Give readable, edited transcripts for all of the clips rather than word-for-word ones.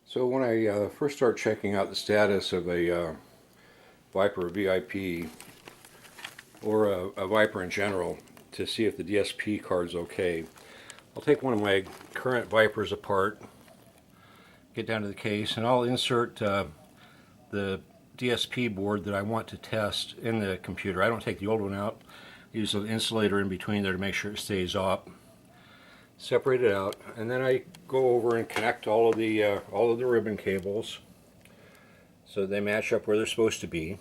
So when I first start checking out the status of a Vypyr VIP or a Vypyr in general to see if the DSP card's okay, I'll take one of my current Vypyrs apart, get down to the case, and I'll insert the DSP board that I want to test in the computer. I don't take the old one out. Use an insulator in between there to make sure it stays up. Separate it out, and then I go over and connect all of the ribbon cables so they match up where they're supposed to be.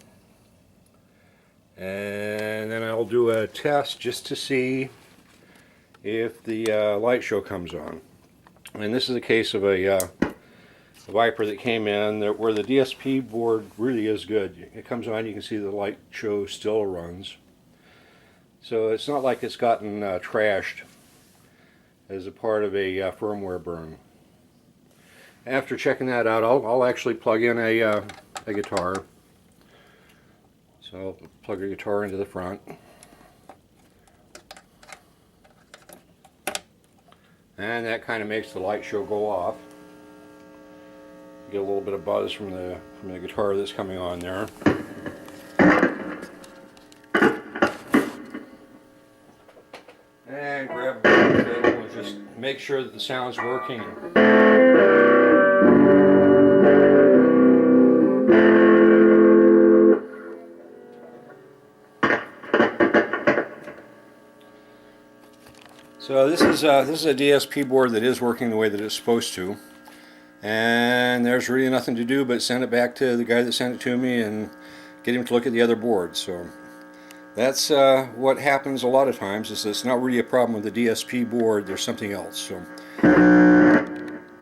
And then I'll do a test just to see if the light show comes on. And this is a case of a Vypyr that came in where the DSP board really is good. It comes on, you can see the light show still runs. So it's not like it's gotten trashed as a part of a firmware burn. After checking that out, I'll actually plug in a guitar. So I'll plug a guitar into the front. And that kind of makes the light show go off. Get a little bit of buzz from the guitar that's coming on there. And grab the cable and just make sure that the sound's working. So this is a DSP board that is working the way that it's supposed to, and there's really nothing to do but send it back to the guy that sent it to me and get him to look at the other boards. So that's what happens a lot of times, is it's not really a problem with the DSP board, there's something else. So